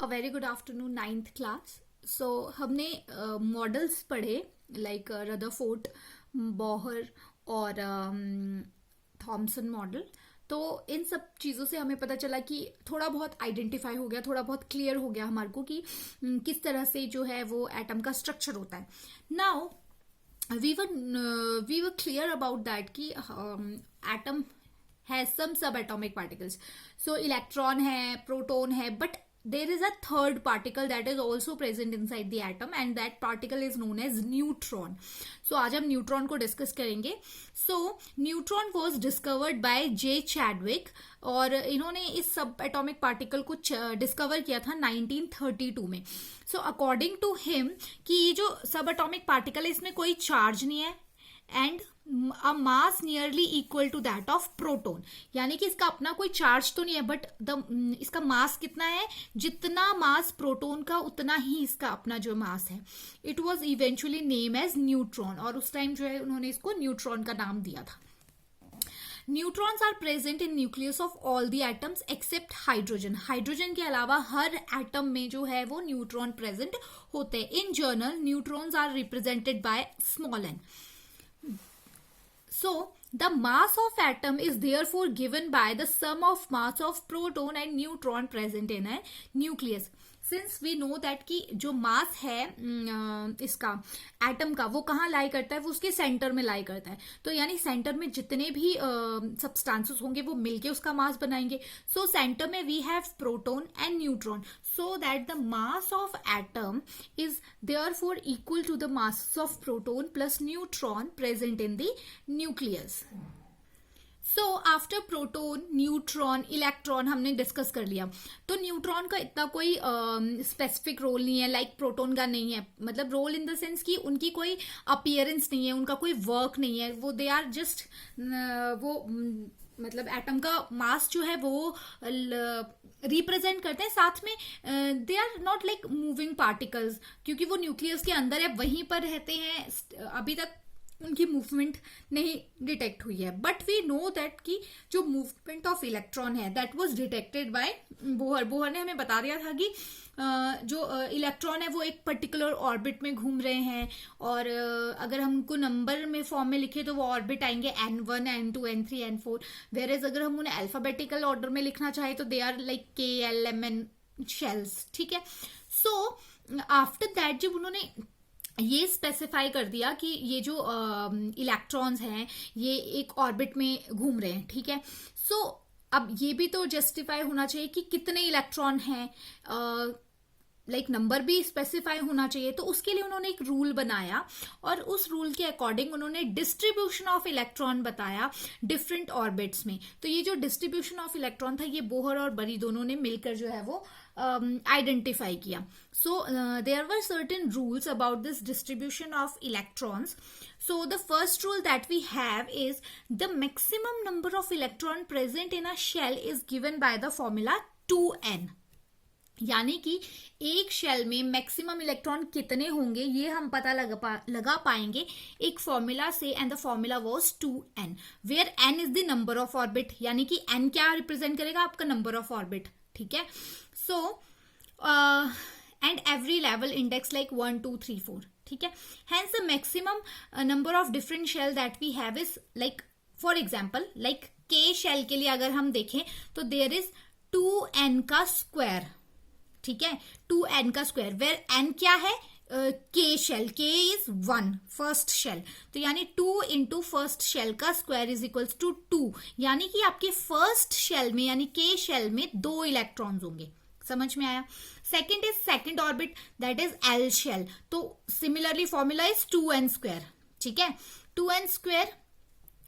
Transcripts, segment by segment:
अ very good afternoon ninth class. So हमने models पढ़े like Rutherford, Bohr और Thomson model. तो इन सब चीज़ों से हमें पता चला कि थोड़ा बहुत आइडेंटिफाई हो गया, थोड़ा बहुत क्लियर हो गया हमारे को कि किस तरह से जो है वो एटम का स्ट्रक्चर होता है। Now we were clear about that कि atom has some sub atomic particles. So electron है, प्रोटॉन है, but there is a third particle that is also present inside the atom and that particle is known as neutron. So आज हम neutron को discuss करेंगे। So neutron was discovered by J. Chadwick और इन्होंने इस सब atomic particle को discover किया था 1932 में। So according to him कि ये जो सब एटॉमिक पार्टिकल है इसमें कोई चार्ज नहीं है and a mass nearly equal to that of proton, यानी कि इसका अपना कोई चार्ज तो नहीं है बट इसका मास कितना है, जितना मास प्रोटॉन का उतना ही इसका अपना जो मास है। It was eventually name as neutron और उस टाइम जो है उन्होंने इसको न्यूट्रॉन का नाम दिया था। Neutrons are present in nucleus of all the atoms except hydrogen. Hydrogen के अलावा हर एटम में जो है वो न्यूट्रॉन प्रेजेंट होते हैं। In general neutrons are represented by small n. So, the mass of atom is therefore given by the sum of mass of proton and neutron present in a nucleus. Since we know that कि जो mass है इसका atom का वो कहाँ लाई करता है, वो उसके सेंटर में लाई करता है। तो यानी सेंटर में जितने भी सब्सटेंसेस होंगे वो मिलके उसका मास बनाएंगे। सो सेंटर में we have proton and neutron, so that the mass of atom is therefore equal to the mass of proton plus neutron present in the nucleus. So after proton, neutron, electron हमने discuss कर लिया। तो neutron का इतना कोई specific role नहीं है, like proton का नहीं है। मतलब रोल इन द सेंस कि उनकी कोई अपीयरेंस नहीं है, उनका कोई वर्क नहीं है, वो दे आर जस्ट वो मतलब एटम का मास जो है वो रिप्रेजेंट करते हैं। साथ में they are not like moving particles, क्योंकि वो न्यूक्लियस के अंदर है, वहीं पर रहते हैं। अभी तक उनकी मूवमेंट नहीं डिटेक्ट हुई है। बट वी नो दैट कि जो मूवमेंट ऑफ इलेक्ट्रॉन है that was detected by Bohr. Bohr ने हमें बता दिया था कि जो इलेक्ट्रॉन है वो एक पर्टिकुलर ऑर्बिट में घूम रहे हैं और अगर हम उनको नंबर में फॉर्म में लिखे तो वो ऑर्बिट आएंगे N1, N2, N3, N4। वेरेज अगर हम उन्हें अल्फाबेटिकल ऑर्डर में लिखना चाहे तो they are like KLMN shells. ठीक है। सो आफ्टर दैट जब उन्होंने ये स्पेसिफाई कर दिया कि ये जो इलेक्ट्रॉन्स हैं ये एक ऑर्बिट में घूम रहे हैं, ठीक है। सो अब ये भी तो जस्टिफाई होना चाहिए कि कितने इलेक्ट्रॉन हैं, लाइक नंबर भी स्पेसिफाई होना चाहिए। तो उसके लिए उन्होंने एक रूल बनाया और उस रूल के अकॉर्डिंग उन्होंने डिस्ट्रीब्यूशन ऑफ इलेक्ट्रॉन बताया डिफरेंट ऑर्बिट्स में। तो ये जो डिस्ट्रीब्यूशन ऑफ इलेक्ट्रॉन था ये बोहर और बरी दोनों ने मिलकर जो है वो आइडेंटिफाई किया। So there were certain rules about this distribution of electrons. So the first rule that we have is the maximum number of electron present in a shell is given by the formula 2n। यानी कि एक shell में maximum electron कितने होंगे ये हम पता लगा पाएंगे एक फॉर्मूला से, and the formula was 2n where n is the number of orbit, यानी कि n क्या रिप्रेजेंट करेगा, आपका नंबर ऑफ ऑर्बिट। ठीक है। So and every level index like 1, 2, 3, 4। ठीक है। Hence the maximum number of different shell that we have is like for example like k shell के लिए अगर हम देखें तो देयर इज 2n का स्क्वायर। ठीक है। 2n का स्क्वायर वेयर n क्या है, k shell, k is 1 first shell. तो यानी 2 इंटू फर्स्ट शेल का स्क्वायर इज इक्वल्स टू 2, यानी कि आपके फर्स्ट शेल में यानी k शेल में 2 इलेक्ट्रॉन्स होंगे। समझ में आया। Second is second orbit that is L shell. तो similarly formula is 2n square. ठीक है। 2n square.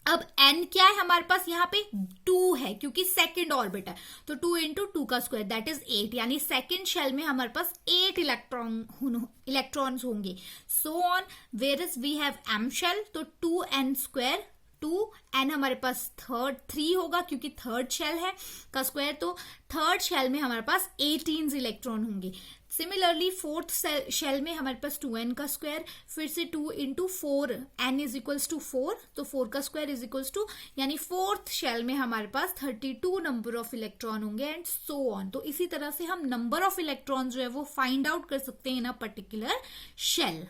अब n क्या है हमारे पास, यहाँ पे 2 है क्योंकि सेकेंड ऑर्बिट है। तो 2 इंटू 2 का स्क्वायर दैट इज 8, यानी सेकेंड शेल में हमारे पास 8 इलेक्ट्रॉन्स होंगे। So on where is we have m shell तो 2n स्क्वायर 2 एंड हमारे पास थर्ड 3 होगा क्योंकि थर्ड शेल है का स्क्वायर, तो थर्ड शेल में हमारे पास 18 इलेक्ट्रॉन होंगे। सिमिलरली फोर्थ शेल में हमारे पास 2n का स्क्वायर, फिर से 2 into 4 n is equals to 4, तो 4 का स्क्वायर इज इक्वल्स टू, यानी फोर्थ शेल में हमारे पास 32 नंबर ऑफ इलेक्ट्रॉन होंगे एंड सो ऑन। तो इसी तरह से हम नंबर ऑफ इलेक्ट्रॉन जो है वो फाइंड आउट कर सकते हैं in a particular shell.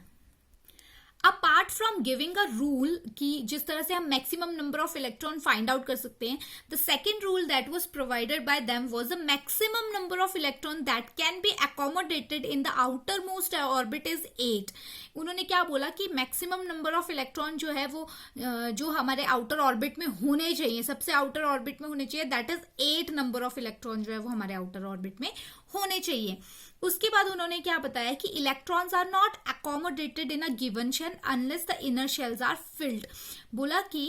Apart from giving a rule कि जिस तरह से हम maximum number of electron find out कर सकते हैं, the second rule that was provided by them was the maximum number of electron that can be accommodated in the outermost orbit is 8। उन्होंने क्या बोला कि मैक्सिमम नंबर ऑफ इलेक्ट्रॉन जो है वो जो हमारे आउटर ऑर्बिट में होने चाहिए, सबसे आउटर ऑर्बिट में होने चाहिए, that is 8 number of electron जो है वो हमारे आउटर ऑर्बिट में होने चाहिए। उसके बाद उन्होंने क्या बताया कि electrons are not accommodated in a given shell unless the inner shells are filled. बोला कि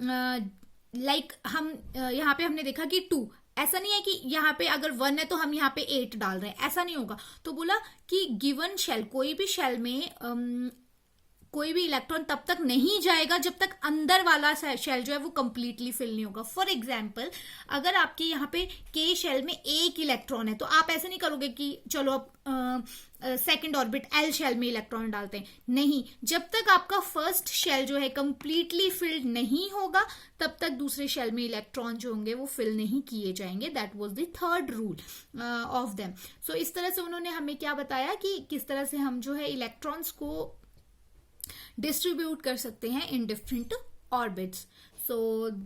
लाइक हम यहाँ पे हमने देखा कि 2, ऐसा नहीं है कि यहाँ पे अगर 1 है तो हम यहाँ पे 8 डाल रहे हैं, ऐसा नहीं होगा। तो बोला कि गिवन शेल, कोई भी शेल में कोई भी इलेक्ट्रॉन तब तक नहीं जाएगा जब तक अंदर वाला शेल जो है वो कंप्लीटली फिल नहीं होगा। फॉर एग्जाम्पल, अगर आपके यहाँ पे के शेल में 1 इलेक्ट्रॉन है तो आप ऐसे नहीं करोगे कि चलो अब सेकेंड ऑर्बिट एल शेल में इलेक्ट्रॉन डालते हैं, नहीं, जब तक आपका फर्स्ट शेल जो है कंप्लीटली फिल्ड नहीं होगा तब तक दूसरे शेल में इलेक्ट्रॉन जो होंगे वो फिल नहीं किए जाएंगे। That was the third rule of them. So इस तरह से उन्होंने हमें क्या बताया कि किस तरह से हम जो है इलेक्ट्रॉन्स को डिस्ट्रीब्यूट कर सकते हैं in different orbits. So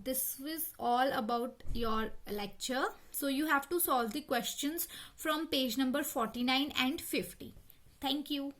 this was all about your lecture. So you have to solve the questions from page number 49 and 50. Thank you.